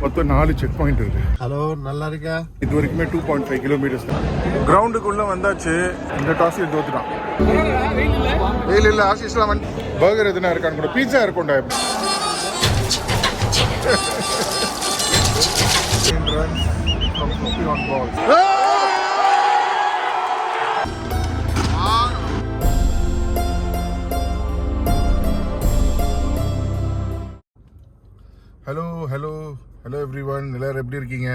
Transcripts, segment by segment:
மொத்தம் 4 check point இருக்கு. Hello, நல்லா இருக்கா? இது வரைக்குமே 2.5 கிலோமீட்டர்ஸ் தான். கிரவுண்டுக்குள்ள வந்தாச்சு. இந்த டாஸில் தோத்துட்டான். வெயில் இல்லை, ஆசிஸ்லாம் வந்து பர்கர் எதுனா இருக்கான்னு கூட. பீட்சா இருக்கும்டா. ஹலோ ஹலோ ஹலோ எவ்ரிவன், எல்லாரும் எப்படி இருக்கீங்க?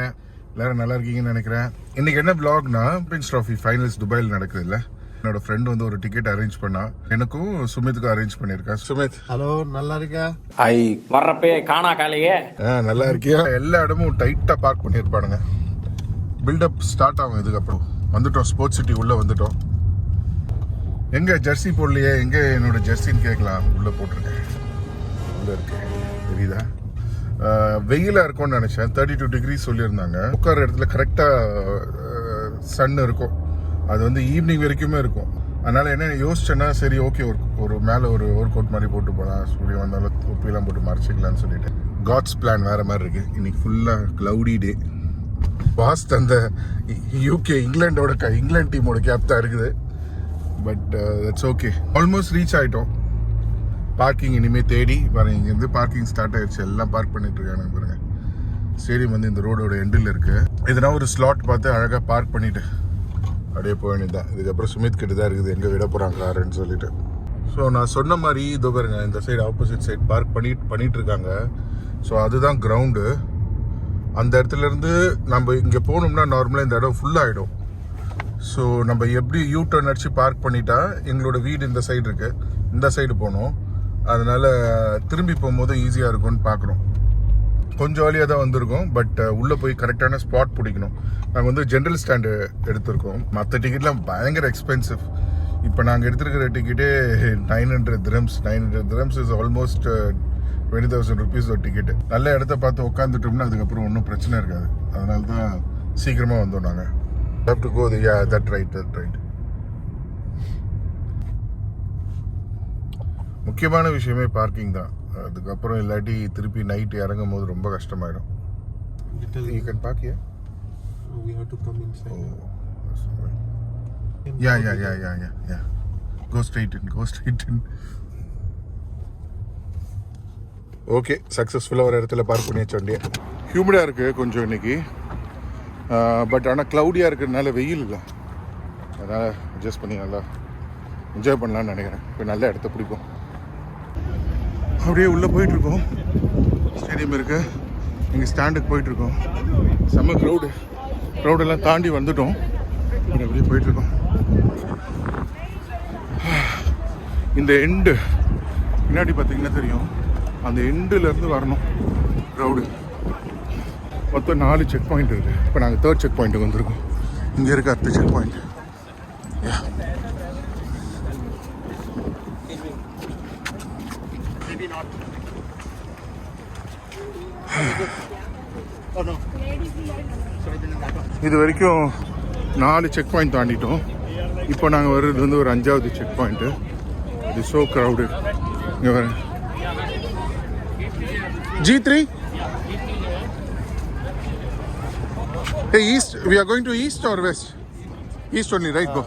எல்லாரும் நல்லா இருக்கீங்கன்னு நினைக்கிறேன். இன்னைக்கு என்ன vlogனா, பிரின்ஸ் ட்ராஃபி ஃபைனல்ஸ் துபாயில் நடக்குது இல்லை. என்னோட ஃப்ரெண்ட் வந்து ஒரு டிக்கெட் அரேஞ்ச் பண்ணா. எனக்கும் சுமித்துக்கும் அரேஞ்ச் பண்ணியிருக்கேன். சுமித், ஹலோ, நல்லா இருக்கா? ஐ வர்றப்பே காணா காலையே. நல்லா இருக்கியா? எல்லா இடமும் டைட்டாக பார்க் பண்ணியிருப்பானுங்க. பில்டப் ஸ்டார்ட் ஆகும். இதுக்கப்புறம் வந்துட்டோம், ஸ்போர்ட்ஸ் சிட்டி உள்ளே வந்துட்டோம். எங்கே ஜெர்சி போடலையே, எங்கே என்னோட ஜெர்சின்னு கேட்கலாம். உள்ளே போட்டிருக்கேன், உள்ளே இருக்கு, தெரியுதா? வெயிலாக இருக்கும்னு நினச்சேன். 32 டிகிரி சொல்லியிருந்தாங்க. உட்கார இடத்துல கரெக்டாக சன் இருக்கும். அது வந்து ஈவினிங் வரைக்குமே இருக்கும். அதனால் என்ன யோசிச்சேன்னா, சரி ஓகே, ஒரு மேலே ஒரு ஓவர் கோட் மாதிரி போட்டு போகலாம், சூரியன் வந்தாலும் தொப்பிலாம் போட்டு மறைச்சிக்கலான்னு சொல்லிட்டு. காட்ஸ் பிளான் வேறு மாதிரி இருக்குது. இன்னைக்கு ஃபுல்லாக க்ளவுடி டே. பாஸ்ட் அந்த யூகே இங்கிலாந்து டீமோட கேப் தான் இருக்குது. But that's okay. Almost reach ஆகிட்டோம். பார்க்கிங் இனிமேல் தேடி பாருங்க. இங்கேருந்து பார்க்கிங் ஸ்டார்ட் ஆயிடுச்சு. எல்லாம் பார்க் பண்ணிட்டு இருக்காங்க பாருங்க. ஸ்டேடியம் வந்து இந்த ரோடோட எண்டில் இருக்கு. எதனா ஒரு ஸ்லாட் பார்த்து அழகாக பார்க் பண்ணிட்டு அப்படியே போக வேண்டியதுதான். இதுக்கப்புறம் சுமித் கிட்ட தான் இருக்குது எங்கே விட போகிறாங்க காருன்னு சொல்லிட்டு. ஸோ நான் சொன்ன மாதிரி இதோ பாருங்க, இந்த சைடு ஆப்போசிட் சைடு பார்க் பண்ணிட்டு இருக்காங்க. ஸோ அதுதான் கிரவுண்டு. அந்த இடத்துல இருந்து நம்ம இங்கே போகணும்னா நார்மலாக இந்த இடம் ஃபுல்லாகிடும். ஸோ நம்ம எப்படி யூ டர்ன் அடிச்சு பார்க் பண்ணிட்டா எங்களோட வீடு இந்த சைடு இருக்கு, இந்த சைடு போகணும். அதனால திரும்பி போகும்போது ஈஸியாக இருக்கும்னு பார்க்குறோம். கொஞ்சம் வழியாக தான் வந்திருக்கோம். பட் உள்ளே போய் கரெக்டான ஸ்பாட் பிடிக்கணும். நாங்கள் வந்து ஜென்ரல் ஸ்டாண்டு எடுத்திருக்கோம். மற்ற டிக்கெட்லாம் பயங்கர எக்ஸ்பென்சிவ். இப்போ நாங்கள் எடுத்துருக்கிற டிக்கெட்டே 900 dirhams. 900 dirhams is almost 20,000 rupees ஒரு டிக்கெட்டு. நல்ல இடத்த பார்த்து உட்காந்துட்டோம்னா அதுக்கப்புறம் ஒன்றும் பிரச்சனை இருக்காது. அதனால தான் சீக்கிரமாக வந்தோம் நாங்கள். have to go the that right. முக்கியமான விஷயமே பார்க்கிங் தான். அதுக்கப்புறம் இல்லாட்டி திருப்பி நைட் இறங்கும் போது ரொம்ப கஷ்டமாயிடும். You can park here? We have to come inside. Oh, that's right. Yeah. Go straight in. Okay, சக்ஸஸ்ஃபுல்லாக ஒரு இடத்துல பார்க் பண்ணி வச்சோண்டியே. ஹியூமிடாக இருக்குது கொஞ்சம் இன்னைக்கு. பட் ஆனால் க்ளவுடியாக இருக்கிறதுனால வெயில் இல்லை. அதனால் அட்ஜஸ்ட் பண்ணி நல்லா என்ஜாய் பண்ணலான்னு நினைக்கிறேன். இப்போ நல்ல இடத்த பிடிக்கும். அப்படியே உள்ளே போயிட்டுருக்கோம். ஸ்டேடியம் இருக்கு. இங்கே ஸ்டாண்டுக்கு போயிட்டுருக்கோம். செம்ம க்ரௌடெல்லாம் தாண்டி வந்துட்டோம். அப்படியே போயிட்டுருக்கோம். இந்த எண்டு பின்னாடி பார்த்தீங்கன்னா தெரியும். அந்த எண்டுலேருந்து வரணும் க்ரௌடு. மொத்தம் 4 செக் பாயிண்ட் இருக்குது. இப்போ நாங்கள் 3rd செக் பாயிண்ட்டுக்கு வந்திருக்கோம். இங்கே இருக்க அடுத்த செக் பாயிண்ட். இது வரைக்கும் 4 செக் பாயிண்ட் தாண்டிட்டோம். இப்போ நாங்கள் வர்றது வந்து ஒரு 5வது செக் பாயிண்ட்டு. இது ஸோ க்ரௌடு. இங்கே வர G3. Hey, east. We are going to east or west? East only, right? Go.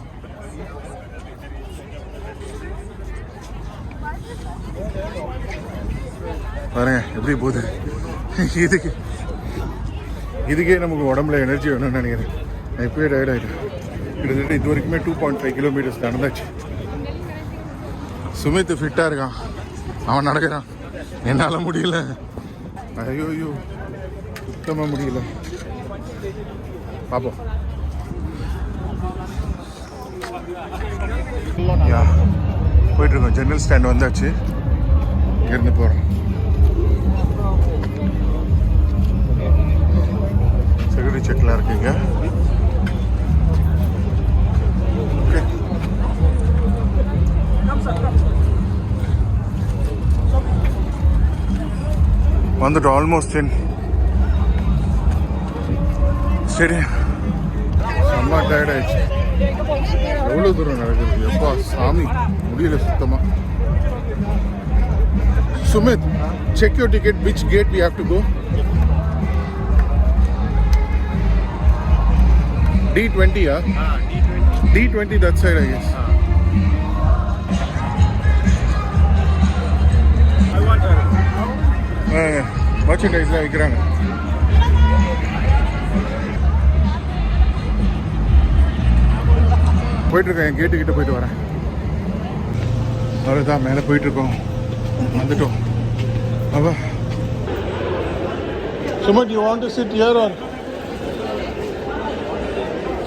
பாருங்க எப்படி போகுது. இதுக்கே நமக்கு உடம்புல எனர்ஜி வேணும்னு நினைக்கிறேன். நான் இப்போயே டயர்ட் ஆகிட்டேன். கிட்டத்தட்ட இது வரைக்குமே 2.5 கிலோமீட்டர்ஸ் நடந்தாச்சு. சுமித் ஃபிட்டாக இருக்கான், அவன் நடக்கிறான். என்னால் முடியல. ஐயோ சுத்தமாக முடியல. பார்ப்போம். போயிட்டுருக்கோம். ஜெனரல் ஸ்டாண்ட் வந்தாச்சு. இங்கேருந்து போகிறோம். செக்யூரிட்டி செக்லாம் இருக்குங்க. ஓகே, வந்துட்டோம். Almost in stadium. செம்ம டயர்ட் ஆயிடுச்சு. எவ்வளோ தூரம் நடக்குது எப்பா சாமி, முடியல சுத்தமாக. Sumit, check your ticket. Which gate we have to go? D20, yeah? D20 that side, I guess. மர்ச்சன்டைஸ்லாம் விற்கிறாங்க. போயிட்டுருக்கேன், என் கேட்டுக்கிட்ட போயிட்டு வரேன். அவ்வளோதான், மேலே போயிட்டுருக்கோம், வந்துட்டோம். அப்பா Sumit, you want to sit here or?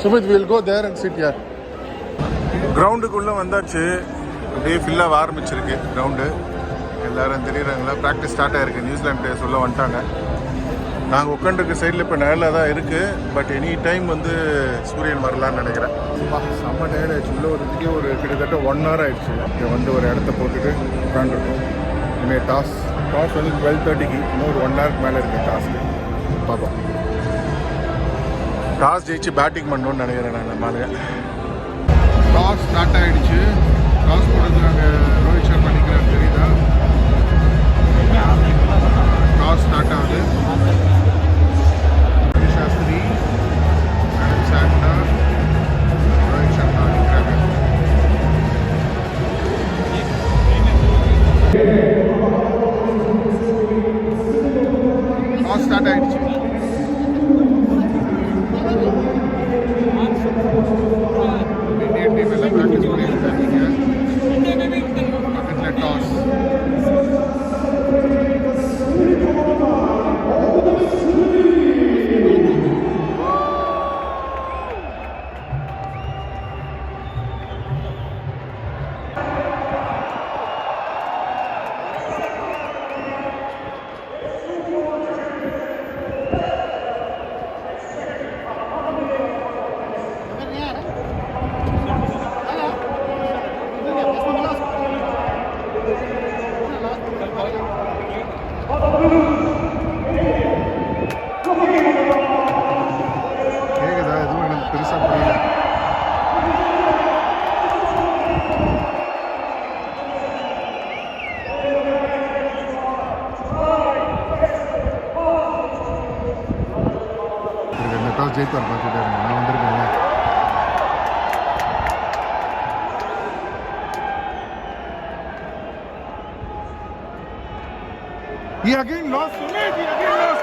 Sumit, we'll go there and sit here. கிரவுண்டுக்குள்ளே வந்தாச்சு. அப்படியே ஃபில்லாக ஆரம்பிச்சிருக்கு கிரவுண்டு. எல்லோரும் தெரியுறாங்களா, ப்ராக்டிஸ் ஸ்டார்ட் ஆகிருக்கு. நியூசிலாந்து பிளேயர்ஸ் உள்ளே வந்துட்டாங்க. நாங்கள் உட்காந்துருக்க சைடில் இப்போ நேரில் தான் இருக்குது. பட் எனி டைம் வந்து சூரியன் வரலான்னு நினைக்கிறேன். செம்ம நேரம் ஆயிடுச்சு. உள்ளே வரதுக்கே ஒரு கிட்டத்தட்ட 1 hour ஆயிடுச்சு. இங்கே வந்து ஒரு இடத்த போட்டுட்டு உட்காந்துருக்கோம். இனிமேல் டாஸ் வந்து 12:30க்கு. இன்னொரு 1 hourக்கு மேலே இருக்குது டாஸ்க்கு. பார்ப்போம். டாஸ் ஜெயிச்சு பேட்டிங் பண்ணணும்னு நினைக்கிறேன் நான். நம்மளால டாஸ் ஸ்டார்ட் ஆகிடுச்சு. டாஸ் போடுறது நாங்கள் ரோஹித் சர்மா நிற்கிறான்னு தெரியுதா? டாஸ் ஸ்டார்ட் ஆகுது. சாஸ்திரி, ஆனந்த் சாண்டா, ரோஹித் சர்மா நிற்கிறாங்க. டாஸ் ஸ்டார்ட் ஆகிடுச்சு. இந்தியன் டீம் எல்லாம் ப்ராக்டிஸ் பண்ணிட்டு இருக்காங்க. பக்கத்தில் டாஸ். கேக்குதா? எதுவும் எனக்கு பெருசா புரியல. இந்த டாஸ் ஜெயிப்பார் பார்த்துட்டே இருங்க. நான் வந்திருக்கேன். He again lost. Sumit, he again lost.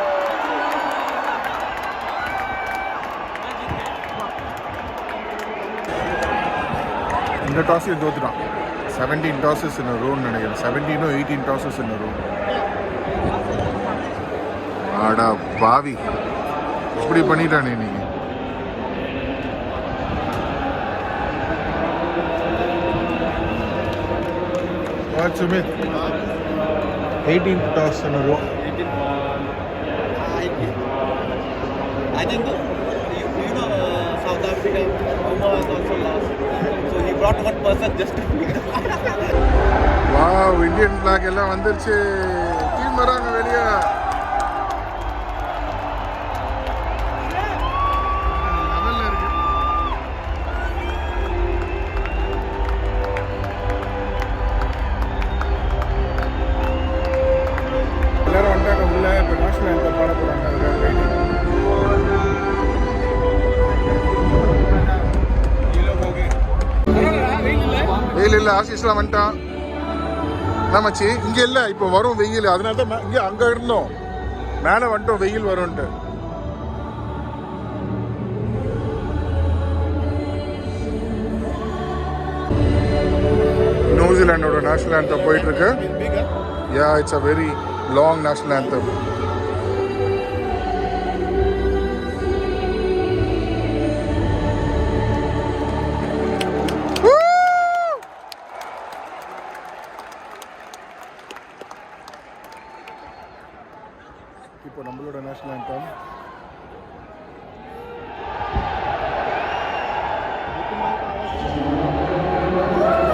இந்த டாஸையும் தோத்துட்டான். 17 டாஸஸ் இன் ரோன்னு நினைக்கிறேன். 17 or 18 டாஸஸ் இன் ரோ. ஆடா பாவி, இப்படி பண்ணிட்டானே நீங்க. Sumit, 18th toss in a row. I think you know South Africa Umar was also lost, so he brought one person just to Wow, Indian flag எல்லாம் வந்துருச்சு. Team வராங்க வெளியே. லெவல்ல இருக்கு. எல்லாரும் வந்தாங்க உள்ள. இப்போ நேஷனல் ஆந்தம் பாட போறாங்க. வெயில் இல்லை, ஆசிஸ்லாம் வந்துட்டான். மச்சி இங்கே இல்லை, இப்போ வரும் வெயில். அதனால தான் இங்கே அங்கே இருந்தோம், மேலே வந்துட்டோம் வெயில் வரும்ன்ட்டு. நியூசிலாண்டோட நேஷனல் ஆந்தம் போயிட்டு இருக்கு. Yeah, it's a very long national anthem. இப்போ நம்மளோட நேஷனல் ஆந்தம்.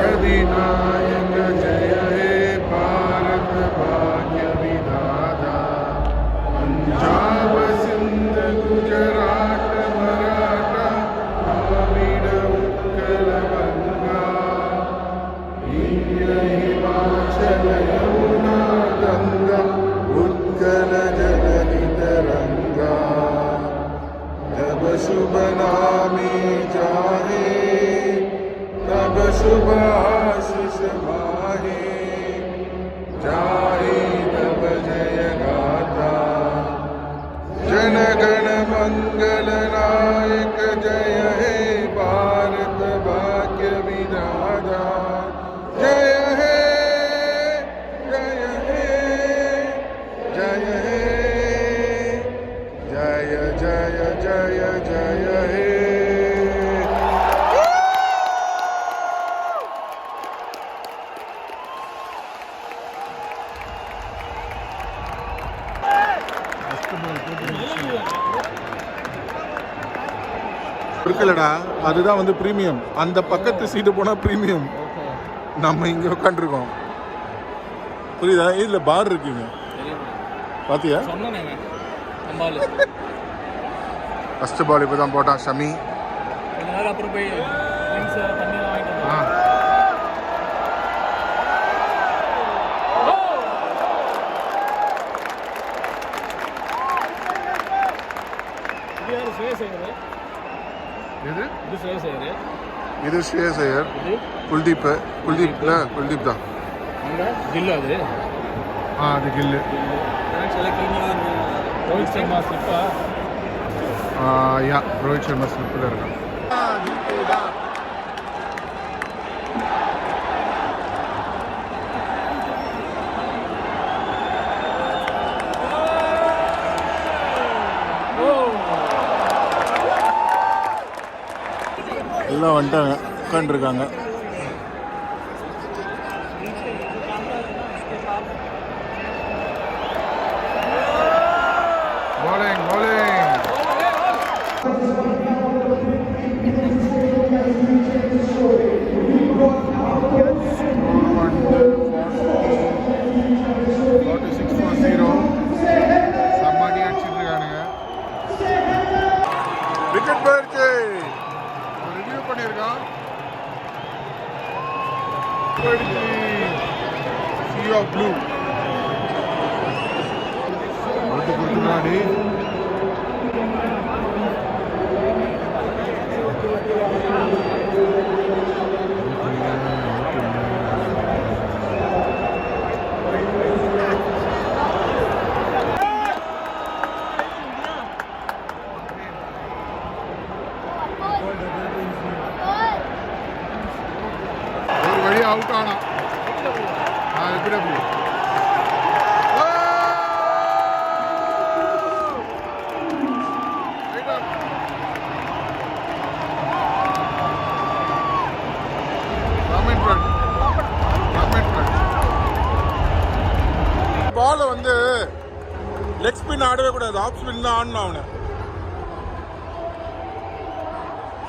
அதிநாயக ஜெய ஹே பாரத பாக்ய விதாதா, பஞ்சாப் சிந்த் குஜராத் மராठा द्रविड़ उत्कल गंगा, विंध्य हिमाचल यमुना गंगा, उत्कल जलधि तरंगा, तब शुभ नामे जाहे तब शुभ आशीष माहे जाहे तब जय गाथा जन गण मंगल नायक जय हे भारत भाग्य विधाता जय हे जय हे जय हे जय जय जय जय हे இருக்குல்லடா அதுதான் வந்து ப்ரீமியம் அந்த பக்கத்து சீட்டு போனால் ப்ரீமியம் நம்ம இங்கே உட்காந்துருக்கோம் புரியுதா இதில் பார் இருக்குங்க பார்த்தியா ஃபஸ்ட்டு பால் இப்போ தான் போட்டான் ஷமி அப்புறம் போய் தண்ணி வாங்கிட்டு ஆ எது இது ஸ்ரேயஸ் ஐயர் குல்தீப் குல்தீப் தான் கில்லு அது அது கில்லு ரோஹித் சர்மா ஸ்லிப்பா யா ரோஹித் சர்மா ஸ்லிப்பில் இருக்கான் எல்லாம் வந்துட்டாங்க உட்காந்துருக்காங்க bowling சம்மாடி அடிச்சுட்டு இருக்கானுங்க விக்கெட் போயிடுச்சு ரிவ்யூ பண்ணியிருக்கான் sea of blue அவுட்டு கொடுத்துனாடி ஒரு வழி அவுட் ஆனா எப்படி பால் வந்து லெக் ஸ்பின் ஆடவே கூடாது ஆஃப் ஸ்பின் தான் ஆடணும் அவனை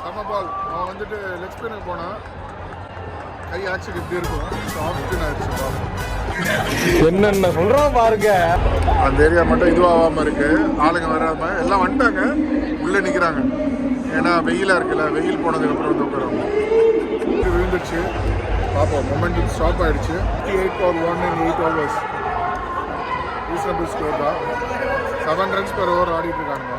சம பால் அவன் வந்துட்டு லெக் ஸ்பின்னுக்கு போனான் கை ஆக்சுவலி இப்படி இருக்கும் ஆஃப் ஸ்பின் ஆயிடுச்சு பால் என்னென்ன சொல்றோம் பாருங்க அந்த ஏரியா மட்டும் இதுவாகாமல் இருக்கு ஆளுங்க வராம எல்லாம் வந்துட்டாங்க உள்ளே நிற்கிறாங்க ஏன்னா வெயிலாக இருக்குல்ல வெயில் போனதுக்கப்புறம் வந்து உட்காருவாங்க விழுந்துருச்சு பார்ப்போம் மொமெண்டம் ஸ்டாப் ஆயிடுச்சு 58 in 8 overs ரீசனபிள் ஸ்கோர் தான் 7 runs per over ஆடிட்டு இருக்காங்க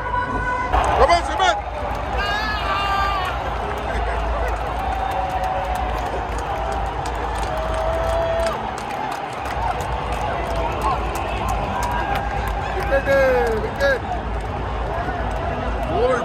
விக்கெட் கோல்டு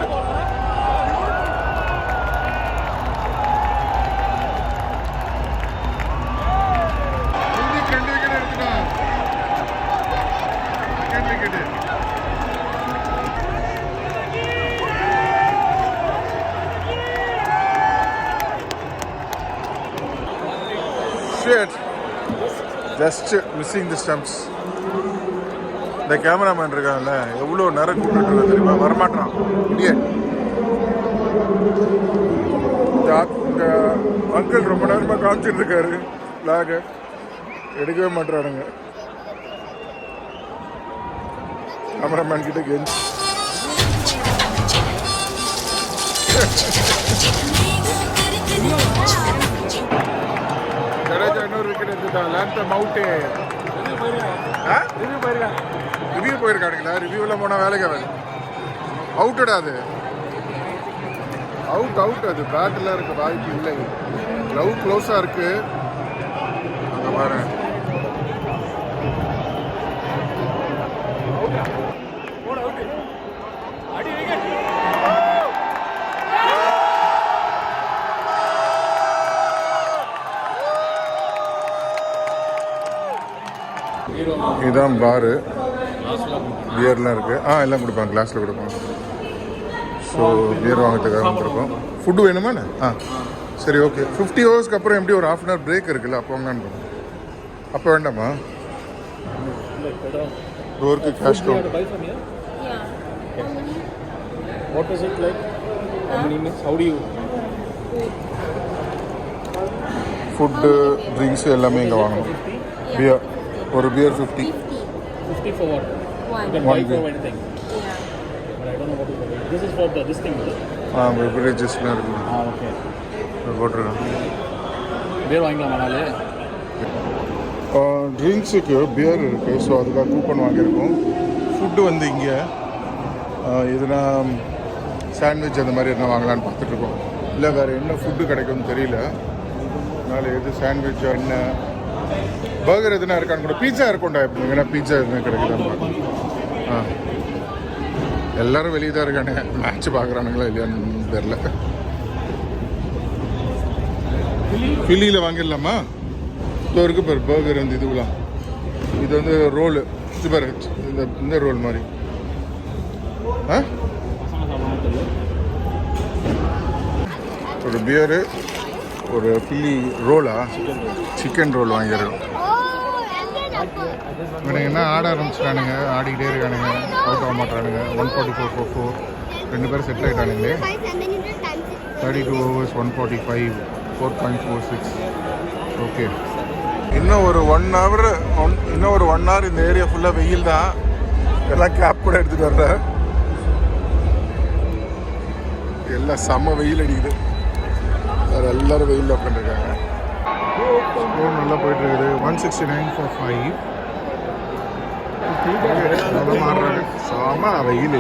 ஜஸ்ட் மிஸ்ஸிங் தி ஸ்டம்ப்ஸ் இந்த கேமராமேன் இருக்காங்கல்ல எவ்வளோ நேரம் கூப்பிட்டு தெரியுமா வரமாட்டான் இடியட் இந்த அங்கிள் ரொம்ப நேரமாக காமிச்சிட்டு இருக்காரு பிளாக எடுக்கவே மாட்டானுங்க கேமராமேன் கிட்ட கெஞ்சி ஜடேஜா இன்னொரு விக்கெட் எடுத்துட்டான் லேண்ட் அவுட்டு ரிவ்யூ போயிருக்கானுங்களா ரிவ்யூவில் போனால் வேலைக்கு ஆகாது அவுட்டடா அது அவுட் அது பேட்டில் இருக்க வாய்ப்பு இல்லை. லவ் க்ளோஸாக இருக்கு. அங்கே பாரு. இதுதான் பாரு. பியர்லாம் இருக்கு. எல்லாம் கொடுப்பாங்க, கிளாஸில் கொடுப்பாங்க. ஸோ பியர் வாங்கிறதுக்காக வந்துருக்கோம். ஃபுட்டு வேணுமாண்ணே? சரி, ஓகே. 50 ஹவர்ஸ்க்கு அப்புறம் எப்படி ஒரு ½ ஹவர் பிரேக் இருக்குல்ல, அப்போ வாங்கலான்னு போகணும். அப்போ வேண்டாமா? டோருக்கு cash count. What is it like? How many minutes? How do you? Food, drinks எல்லாமே இங்கே வாங்கணும். பியர், ஒரு pier 50. 50 for what? One. You can One buy for beer. anything. Yeah. But I don't know what is it. This is for this thing. பெவரேஜஸ்லாம் இருக்குது. Okay. போட்டிருக்கேன். Beer வாங்கலாமா நாளே? ட்ரிங்க்ஸுக்கு pier இருக்குது. So அதுக்காக கூப்பன் வாங்கியிருக்கோம். ஃபுட்டு வந்து இங்கே எதுனா சாண்ட்விச் அந்த மாதிரி எதுனா வாங்கலான்னு பார்த்துட்ருக்கோம். இல்லை வேறு என்ன ஃபுட்டு கிடைக்கும்னு தெரியல. அதனால் எது சாண்ட்விச், என்ன பர்கர் எதுனா இருக்கான்னு கூட. பீட்சா இருக்கும்டா. இப்போ ஏன்னா பீட்சா எதுனா கிடைக்குதான்னு பார்க்கணும். எல்லோரும் வெளியே தான் இருக்கானே. மேட்ச் பார்க்குறானுங்களா இல்லையான்னு தெரில. ஃபில்லியில் வாங்கிடலாமா? இப்போ இருக்குது பாரு பர்கர் வந்து இதுவெலாம். இது வந்து ரோலு. இது பாரு, இந்த ரோல் மாதிரி. ஒரு பியரு, ஒரு ஃபில்லி ரோலா, சிக்கன் ரோல் வாங்கிடுறோம். இவனுங்க என்ன ஆட ஆரம்பிச்சிட்டானுங்க. ஆடிக்கிட்டே இருக்கானுங்க. அவுட் ஆக மாட்டானுங்க. 144-4 2 பேரும் செட்டில் ஆகிட்டானுங்களே. 32 overs 145 4.46. ஓகே, இன்னும் ஒரு 1 hour இந்த ஏரியா ஃபுல்லாக வெயில் தான். எல்லாம் கேப் கூட எடுத்துகிட்டு வர்றேன். எல்லாம் செம்ம வெயில் அடிக்குது. வேறு எல்லோரும் வெயிலில் உட்காந்துருக்காங்க. ஸ்கோர் நல்லா போயிட்டுருக்குது. 169 for 5. மாறுறாங்க. செம்ம வெயில்,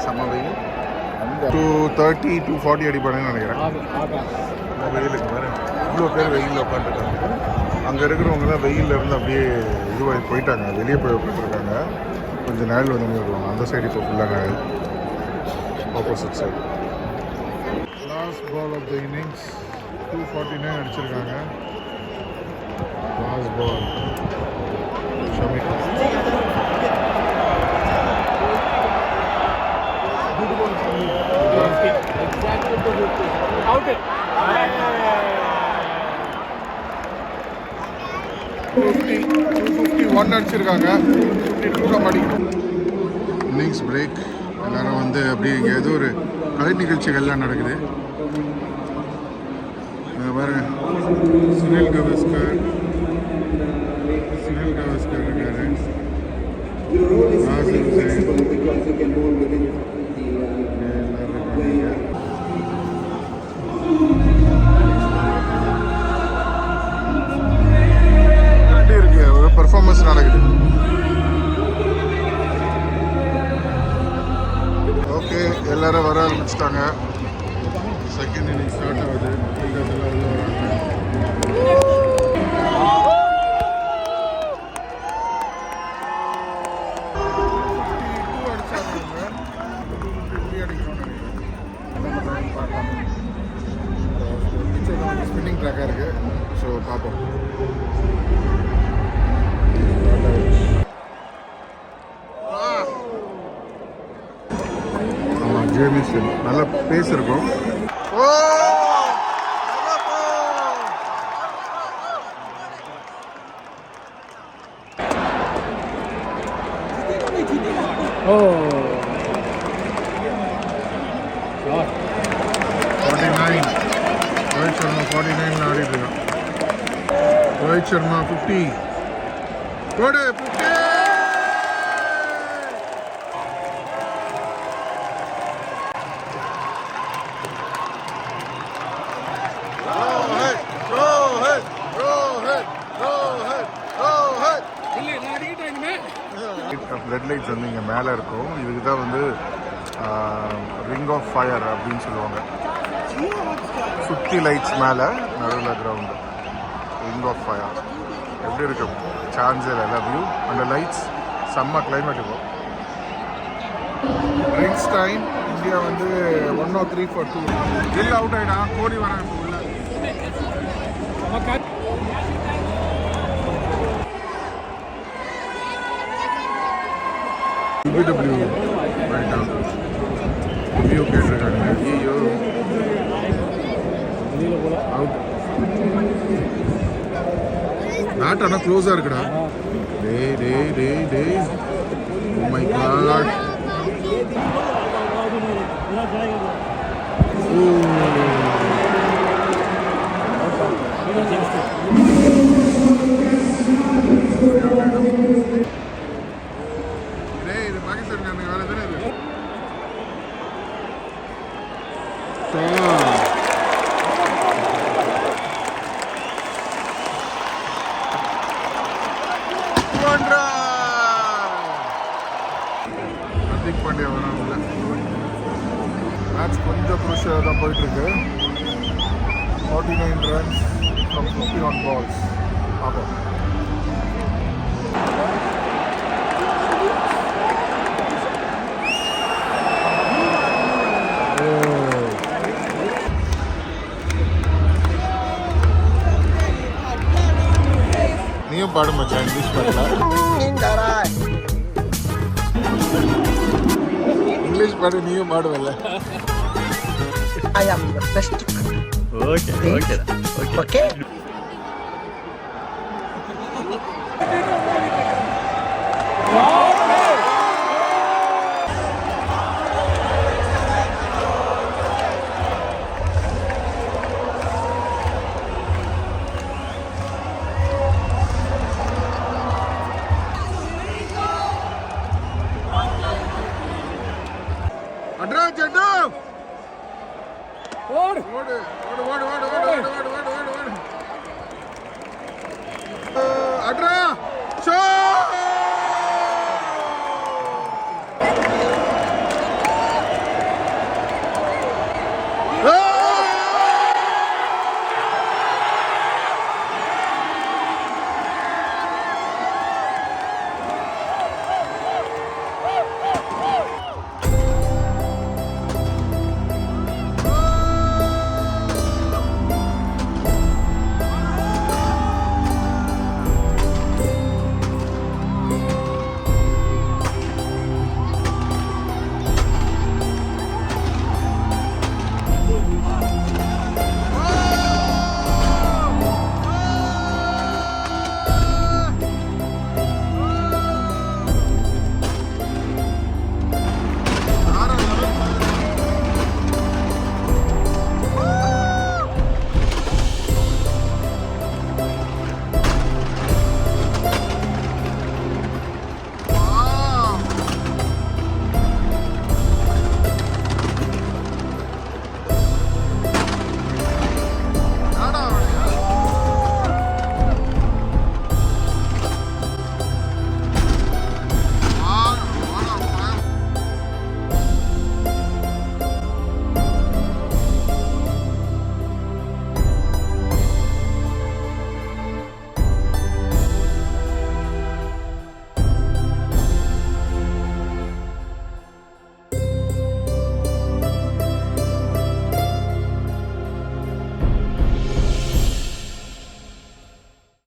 செம்ம வெயில். அந்த 230 240 அடிப்பானுன்னு நினைக்கிறேன். வெயிலுக்கு வேறு இவ்வளோ பேர் வெயிலில் உட்காந்துருக்காங்க. அங்கே இருக்கிறவங்கலாம் வெயிலில் இருந்து அப்படியே இதுவாகி போயிட்டாங்க. வெளியே போய் உட்காந்துருக்காங்க. கொஞ்சம் நிழல் வந்து வருவாங்க. அந்த சைடு இப்போ ஃபுல்லாக நிழல். Opposite side. Last ball of the innings 249 அடிச்சிருக்காங்க. Last ball Shami. Out. 251 அடிச்சிருக்காங்க. 52 தான் அடிக்கணும். Innings break. எல்லாரும் வந்து அப்படியே இங்கே ஏதோ ஒரு கலை நிகழ்ச்சிகள்லாம் நடக்குது. பாருங்க, சுனில் கவாஸ்கர் இருக்காரு. நாசிர் ஹுசைன் இருக்கு. ஒரு பெர்ஃபார்மன்ஸ் நடக்குது. ஓகே, எல்லாரும் வர ஆரம்பிச்சிட்டாங்க. செகண்ட் இன்னிங் ஸ்டார்ட் ஆகுது. இதெல்லாம் உள்ள வராங்க. ஸ்பின்னிங் ட்ராக்காக இருக்குது. ஸோ பார்ப்போம். ஆமாம், ஜேமிசன் நல்ல பேஸ் இருக்கும். Oh. 49. ரோஹித் சர்மா 49 ஆடிட்டு இருக்கான். ரோஹித் சர்மா 50. போடு 50. ரெட் லைட்ஸ் வந்து இங்கே மேலே இருக்கும். இதுக்கு தான் வந்து ரிங் ஆஃப் ஃபயர் அப்படின்னு சொல்லுவாங்க. சுற்றி லைட்ஸ் மேலே நடுவில் கிரவுண்டு, ரிங் ஆஃப் ஃபயர். எப்படி இருக்கும்? சான்ஸே இல்லை. Love you. அந்த லைட்ஸ் செம்ம கிளைமேட் இருக்கும். Drinks time. இந்தியா வந்து 103-2 கில் அவுட் ஆகிடா. கோடி வராங்க இப்போ உள்ள. BW ரிவ்யூ கேட்டிருக்காங்க. ஐயோ அவுட். நாட் ஆனால் க்ளோஸாக இருக்குடா. டே ஓ மை காட். இது பாகிஸ்தான் வேலை தானே இது. ஹர்திக் பாண்டியா வராங்கல்ல. மேட்ச் கொஞ்சம் க்ரூஷியலாக தான் போயிட்டுருக்கு. 49 runs from 51 balls. பார்ப்போம். நீயும் பாடு மச்சான் இங்கிலீஷ் பாடலாம். இங்கிலீஷ் பாடு நீயும் பாடுவல்ல. I am the best. Okay. அட்ரா ஜெட்டு. ஓடு. அட்ரா.